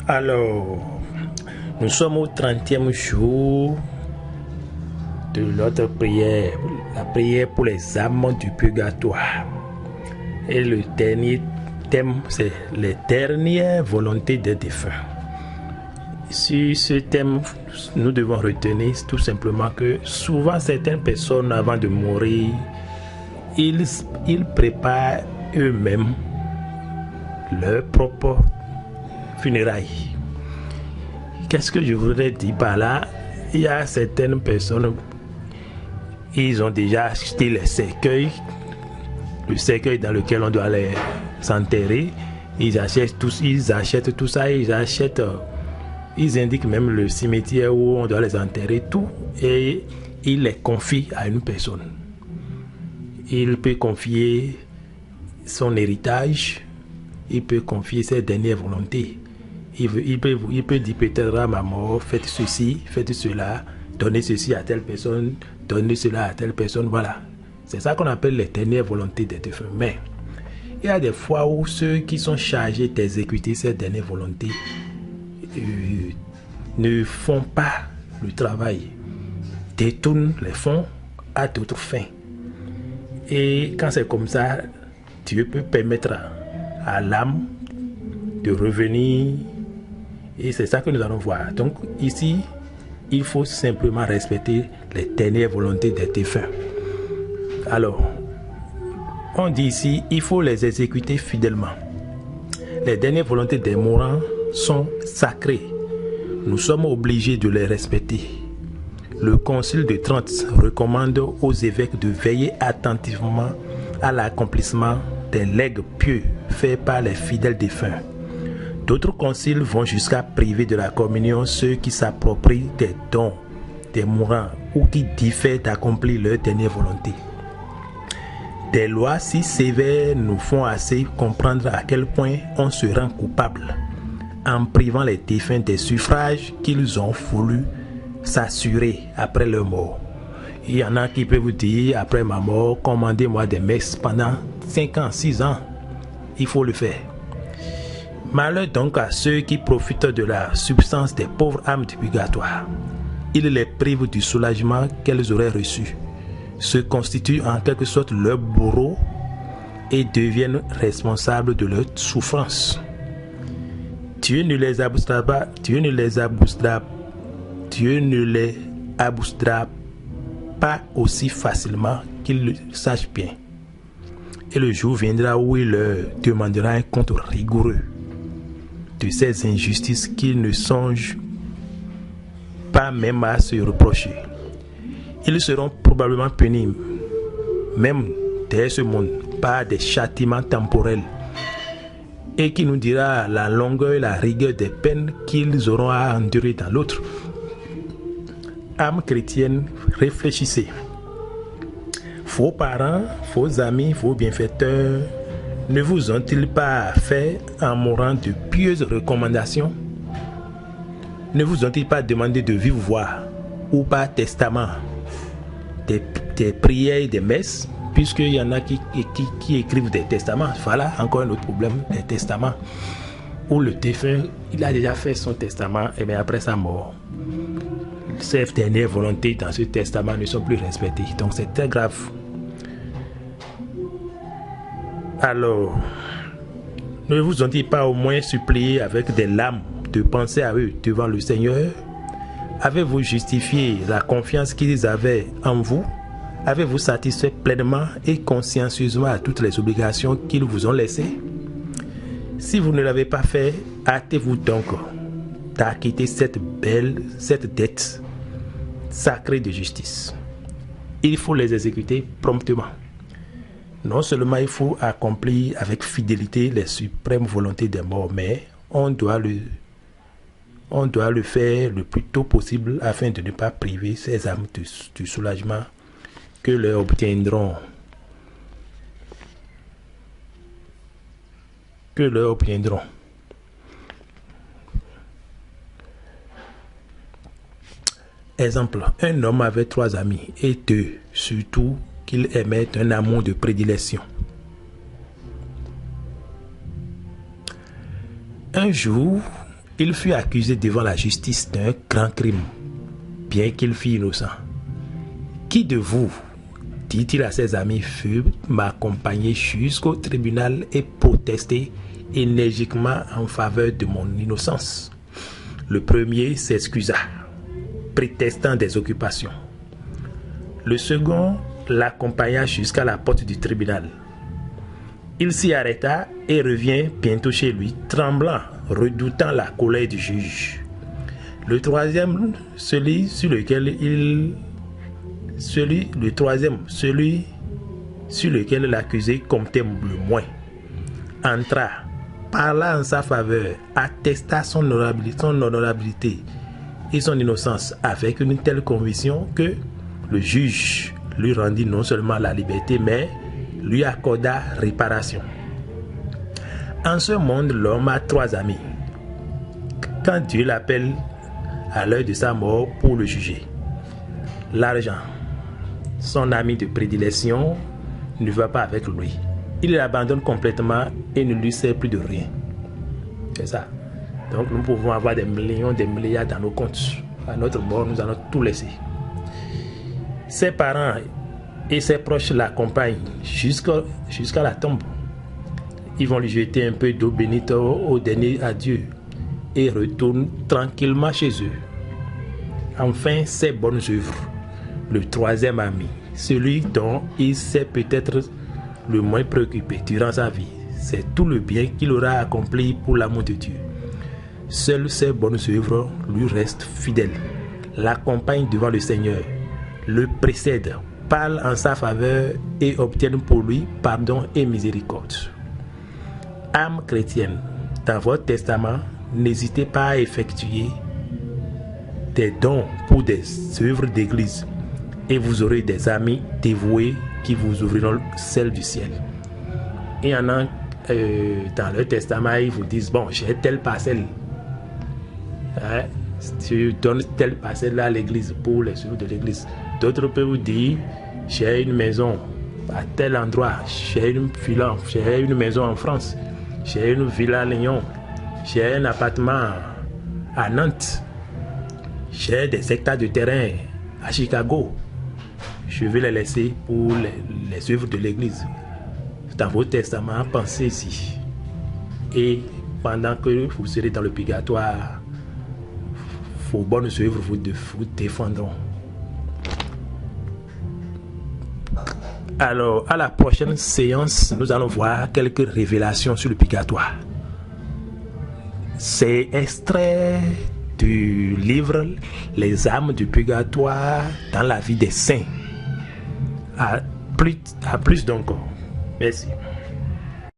Alors, nous sommes au 30e jour de notre prière, la prière pour les âmes du purgatoire. Et le dernier thème, c'est les dernières volontés des défunts. Sur ce thème, nous devons retenir tout simplement que souvent certaines personnes, avant de mourir, ils préparent eux-mêmes leur propre funérailles. Qu'est-ce que je voudrais dire par là? Il y a certaines personnes, ils ont déjà acheté les cercueils, le cercueil dans lequel on doit les enterrer. Ils achètent tout ça, ils indiquent même le cimetière où on doit les enterrer, tout, et ils les confient à une personne. Il peut confier son héritage, il peut confier ses dernières volontés. Il peut dire peut-être à ma mort, faites ceci, faites cela, donnez ceci à telle personne, donnez cela à telle personne, voilà. C'est ça qu'on appelle les dernières volontés des défunts. Mais il y a des fois où ceux qui sont chargés d'exécuter ces dernières volontés ne font pas le travail, détournent les fonds à d'autres fins. Et quand c'est comme ça, Dieu peut permettre à l'âme de revenir, et c'est ça que nous allons voir. Donc ici, il faut simplement respecter les dernières volontés des défunts. Alors, on dit ici, il faut les exécuter fidèlement. Les dernières volontés des mourants sont sacrées. Nous sommes obligés de les respecter. Le Concile de Trente recommande aux évêques de veiller attentivement à l'accomplissement des legs pieux faits par les fidèles défunts. D'autres conciles vont jusqu'à priver de la communion ceux qui s'approprient des dons des mourants ou qui diffèrent d'accomplir leur dernière volonté. Des lois si sévères nous font assez comprendre à quel point on se rend coupable en privant les défunts des suffrages qu'ils ont voulu s'assurer après leur mort. Il y en a qui peuvent vous dire, après ma mort, commandez-moi des messes pendant 5 ans, 6 ans. Il faut le faire. Malheur donc à ceux qui profitent de la substance des pauvres âmes du purgatoire. Ils les privent du soulagement qu'elles auraient reçu, se constituent en quelque sorte leur bourreau et deviennent responsables de leur souffrance. Dieu ne les aboustera pas aussi facilement qu'ils le sachent bien. Et le jour viendra où il leur demandera un compte rigoureux de ces injustices qu'ils ne songent pas même à se reprocher. Ils seront probablement punis, même dès ce monde, par des châtiments temporels, et qui nous dira la longueur et la rigueur des peines qu'ils auront à endurer dans l'autre. Âmes chrétiennes, réfléchissez. Vos parents, vos amis, vos bienfaiteurs ne vous ont-ils pas fait en mourant de pieuses recommandations? Ne vous ont-ils pas demandé de vive voix ou par testament des prières et des messes, puisqu'il y en a qui écrivent des testaments? Voilà encore un autre problème, des testaments où le défunt, il a déjà fait son testament et bien après sa mort, ses dernières volontés dans ce testament ne sont plus respectées. Donc c'est très grave. Alors, ne vous ont-ils pas au moins supplié avec des larmes de penser à eux devant le Seigneur? Avez-vous justifié la confiance qu'ils avaient en vous? Avez-vous satisfait pleinement et consciencieusement à toutes les obligations qu'ils vous ont laissées? Si vous ne l'avez pas fait, hâtez-vous donc d'acquitter cette dette sacrée de justice. Il faut les exécuter promptement. Non seulement il faut accomplir avec fidélité les suprêmes volontés des morts, mais on doit le faire le plus tôt possible afin de ne pas priver ces âmes du soulagement que leur obtiendront. Exemple, un homme avait 3 amis et 2, surtout, qu'il aimait un amour de prédilection. Un jour, Il fut accusé devant la justice d'un grand crime, bien qu'il fût innocent. Qui de vous, dit-il à ses amis, fut m'accompagner jusqu'au tribunal et protester énergiquement en faveur de mon innocence? Le premier s'excusa, prétextant des occupations. Le second l'accompagna jusqu'à la porte du tribunal. Il s'y arrêta et revint bientôt chez lui, tremblant, redoutant la colère du juge. Le troisième, celui sur lequel l'accusé comptait le moins, entra, parla en sa faveur, attesta son honorabilité et son innocence avec une telle conviction que le juge lui rendit non seulement la liberté, mais lui accorda réparation. En ce monde, l'homme a 3 amis. Quand Dieu l'appelle à l'heure de sa mort pour le juger, l'argent, son ami de prédilection, ne va pas avec lui. Il l'abandonne complètement et ne lui sert plus de rien. C'est ça. Donc nous pouvons avoir des millions, des milliards dans nos comptes. À notre mort, nous allons tout laisser. Ses parents et ses proches l'accompagnent jusqu'à la tombe. Ils vont lui jeter un peu d'eau bénite au dernier adieu et retournent tranquillement chez eux. Enfin, ses bonnes œuvres. Le troisième ami, celui dont il s'est peut-être le moins préoccupé durant sa vie, c'est tout le bien qu'il aura accompli pour l'amour de Dieu. Seules ses bonnes œuvres lui restent fidèles, l'accompagnent devant le Seigneur, le précèdent, parlent en sa faveur et obtiennent pour lui pardon et miséricorde. Âme chrétienne, dans votre testament, n'hésitez pas à effectuer des dons pour des œuvres d'église et vous aurez des amis dévoués qui vous ouvriront celle du ciel. Et il y en a dans le testament, ils vous disent, bon, j'ai telle parcelle. Hein? Tu donnes telle parcelle à l'église pour les œuvres de l'église. D'autres peuvent vous dire, j'ai une maison à tel endroit, j'ai une maison en France, j'ai une villa à Lyon, j'ai un appartement à Nantes, j'ai des hectares de terrain à Chicago. Je vais les laisser pour les œuvres de l'église. Dans vos testaments, pensez-y. Et pendant que vous serez dans le purgatoire, vos bonnes œuvres vous défendront. Alors, à la prochaine séance, nous allons voir quelques révélations sur le purgatoire. C'est extrait du livre Les âmes du purgatoire dans la vie des saints. À plus donc. Merci.